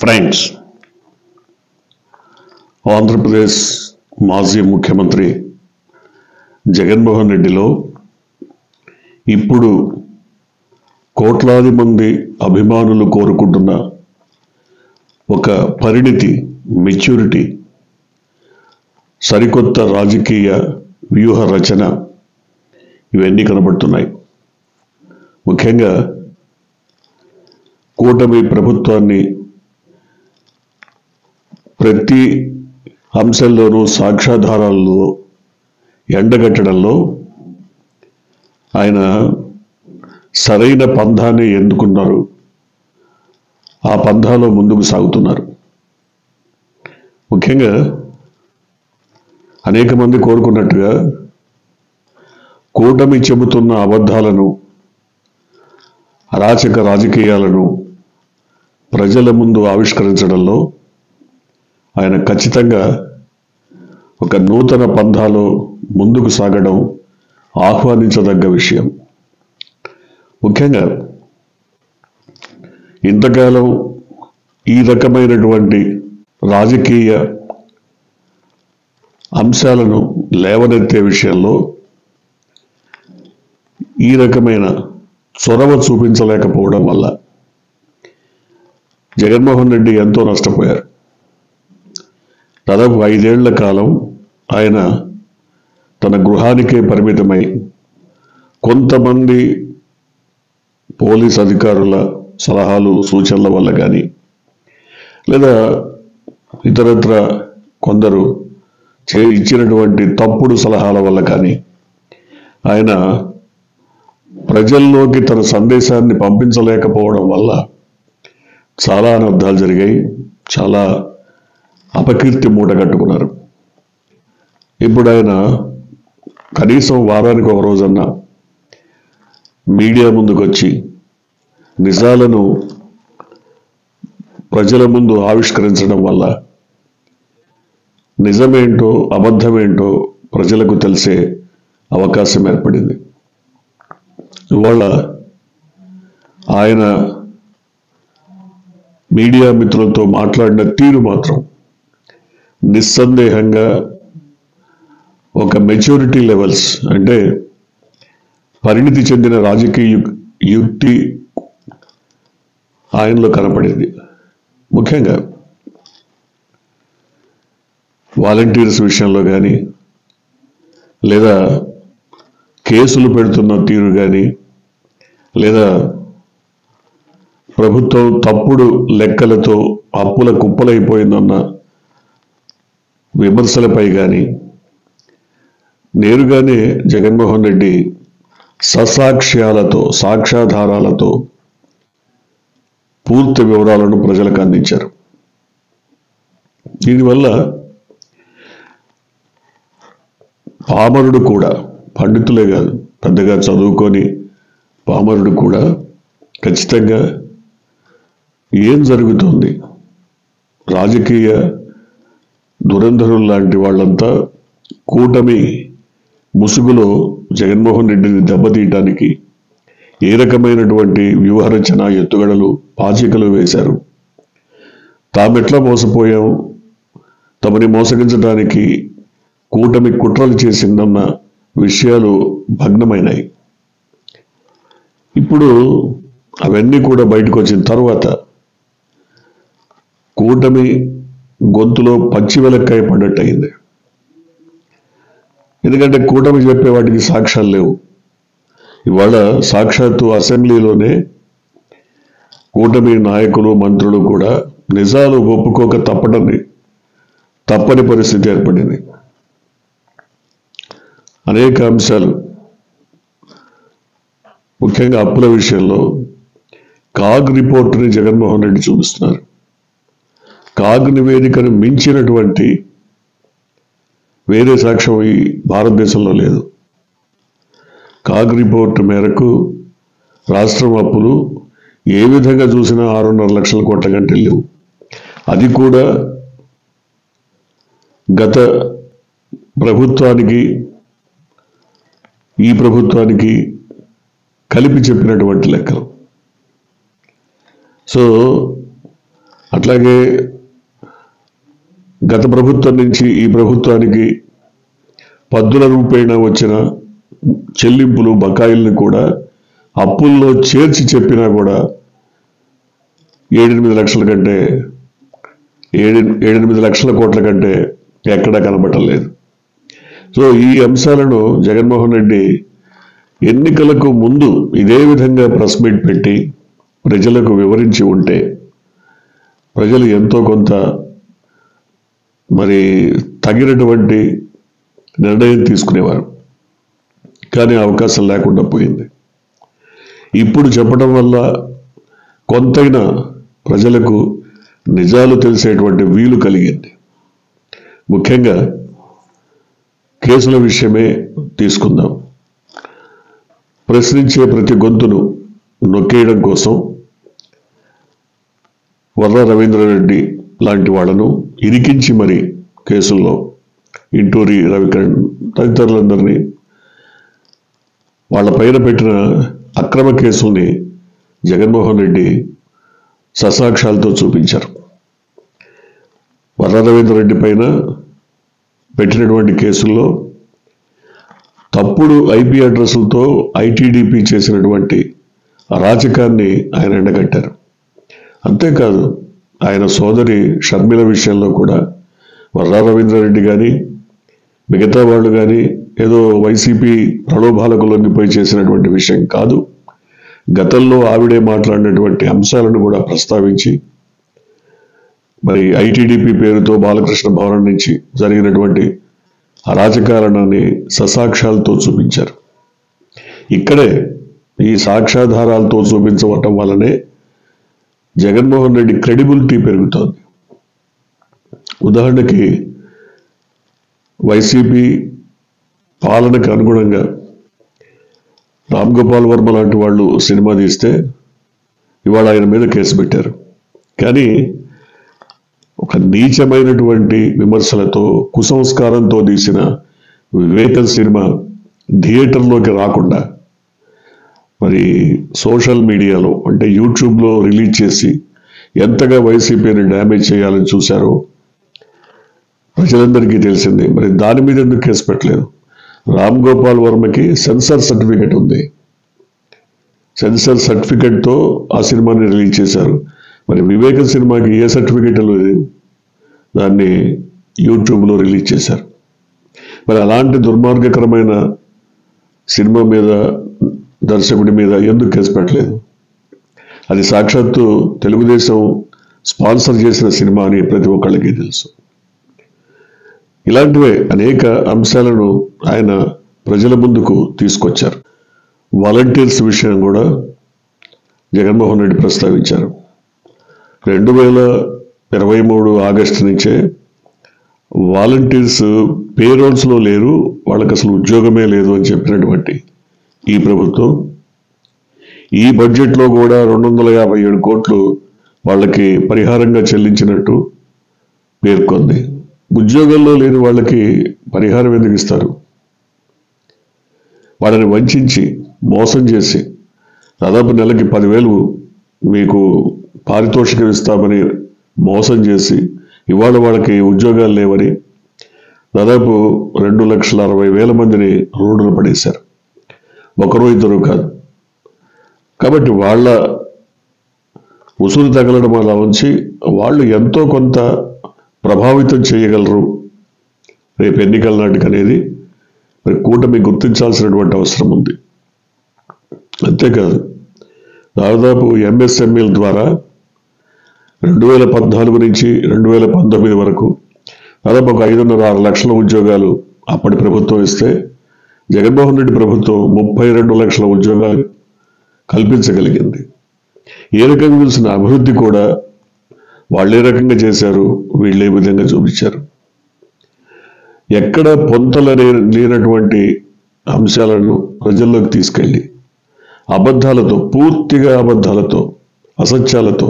Friends, Andhra Pradesh మాజీ ముఖ్యమంత్రి జగన్మోహన్ రెడ్డిలో ఇప్పుడు కోట్లాది మంది అభిమానులు కోరుకుంటున్న ఒక పరిణితి, మెచ్యూరిటీ, సరికొత్త రాజకీయ వ్యూహ రచన ఇవన్నీ కనబడుతున్నాయి. ముఖ్యంగా కూటమి ప్రభుత్వాన్ని ప్రతి అంశంలోనూ సాక్ష్యాధారాల్లో ఎండగట్టడంలో ఆయన సరైన పంథాన్ని ఎన్నుకున్నారు. ఆ పంథాలో ముందుకు సాగుతున్నారు. ముఖ్యంగా అనేక మంది కోరుకున్నట్టుగా కూటమి చెబుతున్న అబద్ధాలను, అరాచక రాజకీయాలను ప్రజల ముందు ఆవిష్కరించడంలో ఆయన ఖచ్చితంగా ఒక నూతన పంథాలో ముందుకు సాగడం ఆహ్వానించదగ్గ విషయం. ముఖ్యంగా ఇంతకాలం ఈ రకమైనటువంటి రాజకీయ అంశాలను లేవనెత్తే విషయంలో ఈ రకమైన చొరవ చూపించలేకపోవడం వల్ల జగన్మోహన్ రెడ్డి ఎంతో నష్టపోయారు. దాదాపు 5 ఏళ్ల కాలం ఆయన తన గృహానికే పరిమితమై కొంతమంది పోలీస్ అధికారుల సలహాలు, సూచనల వల్ల కానీ, లేదా ఇతరత్ర కొందరు ఇచ్చినటువంటి తప్పుడు సలహాల వల్ల కానీ ఆయన ప్రజల్లోకి తన సందేశాన్ని పంపించలేకపోవడం వల్ల చాలా అనర్థాలు జరిగాయి. చాలా అపకీర్తి మూట కట్టుకున్నారు. ఇప్పుడు ఆయన కనీసం వారానికి ఒక రోజన్నా మీడియా ముందుకు వచ్చి నిజాలను ప్రజల ముందు ఆవిష్కరించడం వల్ల నిజమేంటో అబద్ధమేంటో ప్రజలకు తెలిసే అవకాశం ఏర్పడింది. ఇవాళ ఆయన మీడియా మిత్రులతో మాట్లాడిన తీరు మాత్రం నిస్సందేహంగా ఒక మెచ్యూరిటీ లెవెల్స్, అంటే పరిణితి చెందిన రాజకీయ యుక్తి ఆయనలో కనపడింది. ముఖ్యంగా వాలంటీర్స్ విషయంలో కానీ, లేదా కేసులు పెడుతున్న తీరు కానీ, లేదా ప్రభుత్వం తప్పుడు లెక్కలతో అప్పుల కుప్పలైపోయిందన్న విమర్శలపై కానీ నేరుగానే జగన్మోహన్ రెడ్డి ససాక్ష్యాలతో, సాక్ష్యాధారాలతో పూర్తి వివరాలను ప్రజలకు అందించారు. దీనివల్ల పామరుడు కూడా, పండితులే కాదు, పెద్దగా చదువుకొని పామరుడు కూడా ఖచ్చితంగా ఏం జరుగుతుంది, రాజకీయ దురంధరులు లాంటి వాళ్ళంతా కూటమి ముసుగులో జగన్మోహన్ రెడ్డిని దెబ్బతీయటానికి ఏ రకమైనటువంటి వ్యూహరచన, ఎత్తుగడలు, పాచికలు వేశారు, తామెట్లా మోసపోయాం, తమని మోసగించడానికి కూటమి కుట్రలు చేసిందన్న విషయాలు భగ్నమైనాయి. ఇప్పుడు అవన్నీ కూడా బయటకు వచ్చిన తర్వాత కూటమి గొంతులో పచ్చి వెలక్కాయ పడ్డట్టు అయింది. ఎందుకంటే కూటమి చెప్పే వాటికి సాక్ష్యాలు లేవు. ఇవాళ సాక్షాత్తు అసెంబ్లీలోనే కూటమి నాయకులు, మంత్రులు కూడా నిజాలు ఒప్పుకోక తప్పని పరిస్థితి ఏర్పడింది. అనేక అంశాలు, ముఖ్యంగా అప్పుల విషయంలో కాగ్ రిపోర్టుని జగన్మోహన్ రెడ్డి చూపిస్తున్నారు. కాగ్ నివేదికను మించినటువంటి వేరే సాక్ష్యం ఈ భారతదేశంలో లేదు. కాగ్ రిపోర్టు మేరకు రాష్ట్రం అప్పులు ఏ విధంగా చూసినా 6.5 లక్షల కోట్ల కంటే లేవు. అది కూడా గత ప్రభుత్వానికి ఈ ప్రభుత్వానికి కలిపి చెప్పినటువంటి లెక్కలు. సో అట్లాగే గత ప్రభుత్వం నుంచి ఈ ప్రభుత్వానికి పద్దుల రూపేణా వచ్చిన చెల్లింపులు బకాయిల్ని కూడా అప్పుల్లో చేర్చి చెప్పినా కూడా 7-8 లక్షల కంటే 7-8 లక్షల కోట్ల కంటే ఎక్కడా కనబడలేదు. సో ఈ అంశాలను జగన్మోహన్ రెడ్డి ఎన్నికలకు ముందు ఇదే విధంగా ప్రెస్ మీట్ పెట్టి ప్రజలకు వివరించి ఉంటే ప్రజలు ఎంతో కొంత మరి తగినటువంటి నిర్ణయం తీసుకునేవారు. కానీ అవకాశం లేకుండా పోయింది. ఇప్పుడు చెప్పడం వల్ల కొంతైనా ప్రజలకు నిజాలు తెలిసేటువంటి వీలు కలిగింది. ముఖ్యంగా కేసుల విషయమే తీసుకుందాం. ప్రశ్నించే ప్రతి గొంతును నొక్కేయడం కోసం వర్ర రవీంద్రారెడ్డి లాంటి వాళ్లను ఇరికించి మరి కేసుల్లో ఇంటూరి రవికిరణ్ తదితరులందరినీ వాళ్ళ పైన పెట్టిన అక్రమ కేసుల్ని జగన్మోహన్ రెడ్డి ససాక్ష్యాలతో చూపించారు. వర్ర రవీంద్రారెడ్డి పైన పెట్టినటువంటి కేసుల్లో తప్పుడు ఐపీ అడ్రస్లతో ఐటీడీపీ చేసినటువంటి అరాచకాన్ని ఆయన ఎండగట్టారు. అంతేకాదు ఆయన సోదరి షర్మిల విషయంలో కూడా వర్ర రవీంద్రారెడ్డి కానీ మిగతా వాళ్ళు కానీ ఏదో వైసీపీ ప్రలోభాలకు లొంగిపోయి చేసినటువంటి విషయం కాదు. గతంలో ఆవిడే మాట్లాడినటువంటి అంశాలను కూడా ప్రస్తావించి మరి ఐటీడీపీ పేరుతో బాలకృష్ణ భవనం నుంచి జరిగినటువంటి అరాచకాలనాన్ని ససాక్ష్యాలతో చూపించారు. ఇక్కడే ఈ సాక్ష్యాధారాలతో చూపించవటం వల్లనే జగన్మోహన్ రెడ్డి క్రెడిబిలిటీ పెరుగుతోంది. ఉదాహరణకి వైసీపీ పాలనకు అనుగుణంగా రామ్ గోపాల్ వర్మ లాంటి వాళ్ళు సినిమా తీస్తే ఇవాళ ఆయన మీద కేసు పెట్టారు. కానీ ఒక నీచమైనటువంటి విమర్శలతో కుసంస్కారంతో తీసిన వివేకం సినిమా థియేటర్లోకి రాకుండా మరి సోషల్ మీడియాలో అంటే యూట్యూబ్లో రిలీజ్ చేసి ఎంతగా వైసీపీని డ్యామేజ్ చేయాలని చూశారో ప్రజలందరికీ తెలిసింది. మరి దాని మీద ఎందుకు కేసు పెట్టలేదు? రామ్ గోపాల్ వర్మకి సెన్సార్ సర్టిఫికెట్ ఉంది. సెన్సార్ సర్టిఫికెట్తో ఆ సినిమాని రిలీజ్ చేశారు. మరి వివేకం సినిమాకి ఏ సర్టిఫికెట్ లేదు, దాన్ని యూట్యూబ్లో రిలీజ్ చేశారు. మరి అలాంటి దుర్మార్గకరమైన సినిమా మీద దర్శకుడి మీద ఎందుకు కేసు పెట్టలేదు? అది సాక్షాత్తు తెలుగుదేశం స్పాన్సర్ చేసిన సినిమా అని ప్రతి ఒక్కళ్ళకి తెలుసు. ఇలాంటివే అనేక అంశాలను ఆయన ప్రజల ముందుకు తీసుకొచ్చారు. వాలంటీర్స్ విషయం కూడా జగన్మోహన్ రెడ్డి ప్రస్తావించారు. 2023 ఆగస్టు నుంచే వాలంటీర్స్ పేరోల్స్లో లేరు, వాళ్ళకి అసలు ఉద్యోగమే లేదు అని చెప్పినటువంటి ఈ ప్రభుత్వం ఈ బడ్జెట్లో కూడా 257 కోట్లు వాళ్ళకి పరిహారంగా చెల్లించినట్టు పేర్కొంది. ఉద్యోగంలో లేని వాళ్ళకి పరిహారం ఎందుకు ఇస్తారు? వాళ్ళని వంచి మోసం చేసి దాదాపు నెలకి 10,000 మీకు పారితోషికం ఇస్తామని మోసం చేసి ఇవాళ వాళ్ళకి ఉద్యోగాలు లేవని దాదాపు 2,60,000 మందిని రోడ్డున పడేశారు. ఒకరు ఇద్దరు కాదు. కాబట్టి వాళ్ళ ఉసురు తగలడం అలా ఉంచి వాళ్ళు ఎంతో కొంత ప్రభావితం చేయగలరు రేపు ఎన్నికల నాటికి అనేది మరి కూటమి గుర్తించాల్సినటువంటి అవసరం ఉంది. అంతేకాదు దాదాపు ఎంఎస్ఎంఈల ద్వారా 2014 నుంచి 2019 వరకు దాదాపు ఒక 5.5-6 లక్షల ఉద్యోగాలు అప్పటి ప్రభుత్వం ఇస్తే జగన్మోహన్ రెడ్డి ప్రభుత్వం 32 లక్షల ఉద్యోగాలు కల్పించగలిగింది. ఏ రకంగా చూసిన అభివృద్ధి కూడా వాళ్ళు ఏ రకంగా చేశారు, వీళ్ళు ఏ విధంగా చూపించారు. ఎక్కడ పొంతల లేనటువంటి అంశాలను ప్రజల్లోకి తీసుకెళ్ళి అబద్ధాలతో, పూర్తిగా అబద్ధాలతో, అసత్యాలతో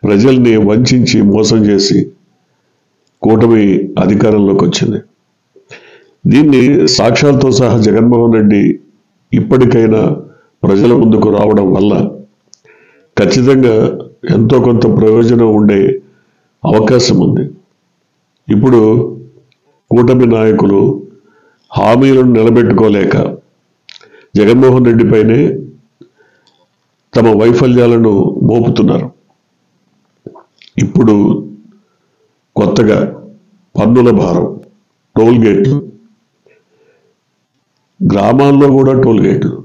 ప్రజల్ని వంచి మోసం చేసి కూటమి అధికారంలోకి వచ్చింది. దీన్ని సాక్ష్యాలతో సహా జగన్మోహన్ రెడ్డి ఇప్పటికైనా ప్రజల ముందుకు రావడం వల్ల ఖచ్చితంగా ఎంతో కొంత ప్రయోజనం ఉండే అవకాశం ఉంది. ఇప్పుడు కూటమి నాయకులు హామీలను నిలబెట్టుకోలేక జగన్మోహన్ రెడ్డి పైనే తమ వైఫల్యాలను మోపుతున్నారు. ఇప్పుడు కొత్తగా పన్నుల భారం, టోల్ గేట్లు, గ్రామాల్లో కూడా టోల్ గేట్లు.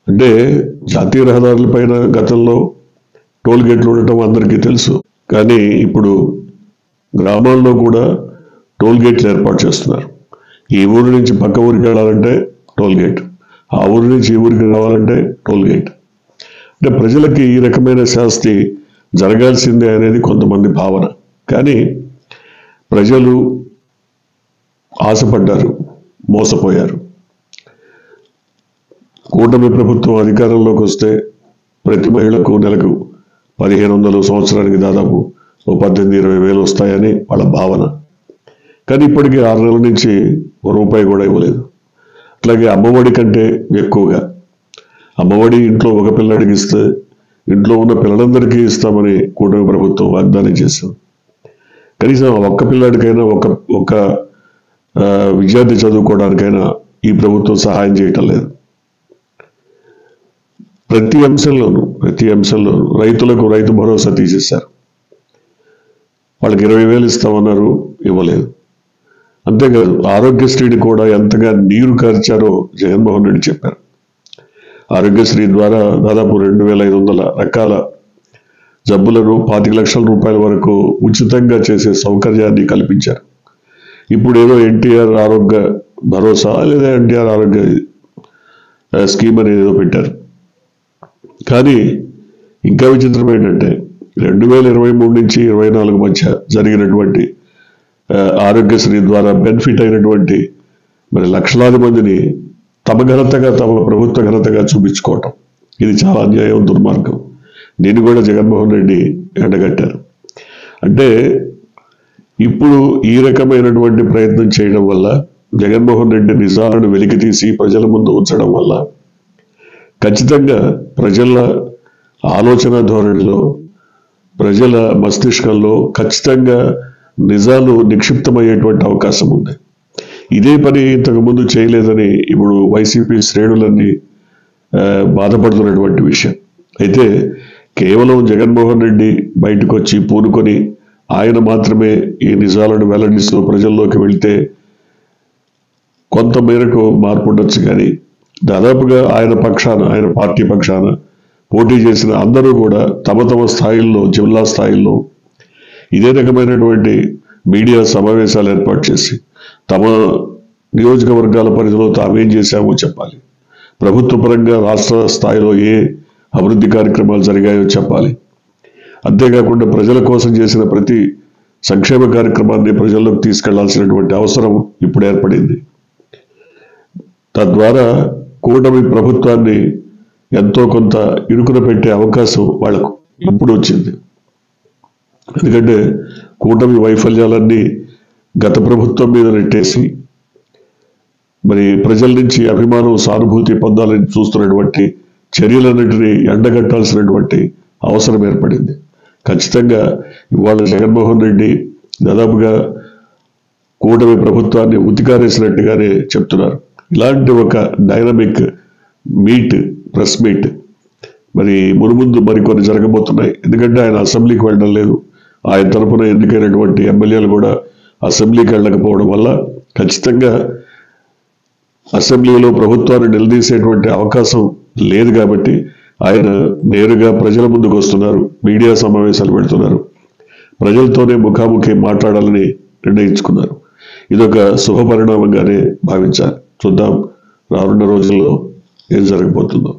అంటే జాతీయ రహదారులపైన గతంలో టోల్ గేట్లు ఉండటం అందరికీ తెలుసు. కానీ ఇప్పుడు గ్రామాల్లో కూడా టోల్ గేట్లు ఏర్పాటు చేస్తున్నారు. ఈ ఊరి నుంచి పక్క ఊరికి వెళ్ళాలంటే టోల్ గేట్, ఆ ఊరి నుంచి ఈ ఊరికి రావాలంటే టోల్ గేట్. అంటే ప్రజలకి ఈ రకమైన శాస్తి జరగాల్సిందే అనేది కొంతమంది భావన. కానీ ప్రజలు ఆశపడ్డారు, మోసపోయారు. కూటమి ప్రభుత్వం అధికారంలోకి వస్తే ప్రతి మహిళకు నెలకు 1500, సంవత్సరానికి దాదాపు 18-20 వేలు వస్తాయని వాళ్ళ భావన. కానీ ఇప్పటికీ 6 నెలల నుంచి రూపాయి కూడా ఇవ్వలేదు. అట్లాగే అమ్మఒడి కంటే ఎక్కువగా, అమ్మఒడి ఇంట్లో ఒక పిల్లడికి ఇస్తే ఇంట్లో ఉన్న పిల్లలందరికీ ఇస్తామని కూటమి ప్రభుత్వం వాగ్దానం చేసింది. కనీసం ఒక్క పిల్లాడికైనా ఒక విద్యార్థి చదువుకోవడానికైనా ఈ ప్రభుత్వం సహాయం చేయటం లేదు. ప్రతి అంశంలోనూ రైతులకు రైతు భరోసా తీసేశారు. వాళ్ళకి 20,000 ఇస్తామన్నారు, ఇవ్వలేదు. అంతేకాదు ఆరోగ్యశ్రీని కూడా ఎంతగా నీరు కార్చారో జగన్మోహన్ రెడ్డి చెప్పారు. ఆరోగ్యశ్రీ ద్వారా దాదాపు 2,500 రకాల జబ్బులను 25 లక్షల రూపాయల వరకు ఉచితంగా చేసే సౌకర్యాన్ని కల్పించారు. ఇప్పుడు ఏదో ఎన్టీఆర్ ఆరోగ్య భరోసా లేదా ఎన్టీఆర్ ఆరోగ్య స్కీమ్ అనేది ఏదో పెట్టారు. కానీ ఇంకా విచిత్రం ఏంటంటే 2023 నుంచి 24 మధ్య జరిగినటువంటి ఆరోగ్యశ్రీ ద్వారా బెనిఫిట్ అయినటువంటి మరి లక్షలాది మందిని తమ ప్రభుత్వ ఘనతగా చూపించుకోవటం, ఇది చాలా అన్యాయం, దుర్మార్గం. దీన్ని కూడా జగన్మోహన్ రెడ్డి ఎండగట్టారు. అంటే ఇప్పుడు ఈ రకమైనటువంటి ప్రయత్నం చేయడం వల్ల, జగన్మోహన్ రెడ్డి నిజాలను వెలికితీసి ప్రజల ముందు ఉంచడం వల్ల ఖచ్చితంగా ప్రజల ఆలోచన ధోరణిలో, ప్రజల మస్తిష్కంలో ఖచ్చితంగా నిజాలు నిక్షిప్తమయ్యేటువంటి అవకాశం ఉంది. ఇదే పని ఇంతకుముందు చేయలేదని ఇప్పుడు వైసీపీ శ్రేణులన్నీ బాధపడుతున్నటువంటి విషయం. అయితే కేవలం జగన్మోహన్ రెడ్డి బయటకు వచ్చి పూనుకొని ఆయన మాత్రమే ఈ నిజాలను వెల్లడిస్తూ ప్రజల్లోకి వెళ్తే కొంత మేరకు మార్పు ఉండొచ్చు. కానీ దాదాపుగా ఆయన పార్టీ పక్షాన పోటీ చేసిన అందరూ కూడా తమ స్థాయిల్లో, జిల్లా స్థాయిల్లో ఇదే రకమైనటువంటి మీడియా సమావేశాలు ఏర్పాటు చేసి తమ నియోజకవర్గాల పరిధిలో తామేం చేశామో చెప్పాలి. ప్రభుత్వ పరంగా రాష్ట్ర స్థాయిలో ఏ అభివృద్ధి కార్యక్రమాలు జరిగాయో చెప్పాలి. అంతేకాకుండా ప్రజల కోసం చేసిన ప్రతి సంక్షేమ కార్యక్రమాన్ని ప్రజల్లోకి తీసుకెళ్లాల్సినటువంటి అవసరం ఇప్పుడు ఏర్పడింది. తద్వారా కూటమి ప్రభుత్వాన్ని ఎంతో కొంత ఇరుకున పెట్టే అవకాశం వాళ్లకు ఇప్పుడు వచ్చింది. ఎందుకంటే కూటమి వైఫల్యాలన్నీ గత ప్రభుత్వం మీద నెట్టేసి మరి ప్రజల నుంచి అభిమానం, సానుభూతి పొందాలని చూస్తున్నటువంటి చర్యలన్నింటినీ ఎండగట్టాల్సినటువంటి అవసరం ఏర్పడింది. ఖచ్చితంగా ఇవాళ జగన్మోహన్ రెడ్డి దాదాపుగా కూటమి ప్రభుత్వాన్ని ఉతికారేసినట్టుగానే చెప్తున్నారు. ఇలాంటి ఒక డైనమిక్ ప్రెస్ మీట్ మరి మునుముందు మరికొన్ని జరగబోతున్నాయి. ఎందుకంటే ఆయన అసెంబ్లీకి వెళ్ళడం లేదు. ఆయన తరఫున ఎన్నికైనటువంటి ఎమ్మెల్యేలు కూడా అసెంబ్లీకి వెళ్ళకపోవడం వల్ల ఖచ్చితంగా అసెంబ్లీలో ప్రభుత్వాన్ని నిలదీసేటువంటి అవకాశం లేదు. కాబట్టి ఆయన నేరుగా ప్రజల ముందుకు వస్తున్నారు, మీడియా సమావేశాలు పెడుతున్నారు, ప్రజలతోనే ముఖాముఖి మాట్లాడాలని నిర్ణయించుకున్నారు. ఇదొక శుభ పరిణామంగానే భావించాలి. చూద్దాం రానున్న రోజుల్లో ఏం జరగబోతుందో.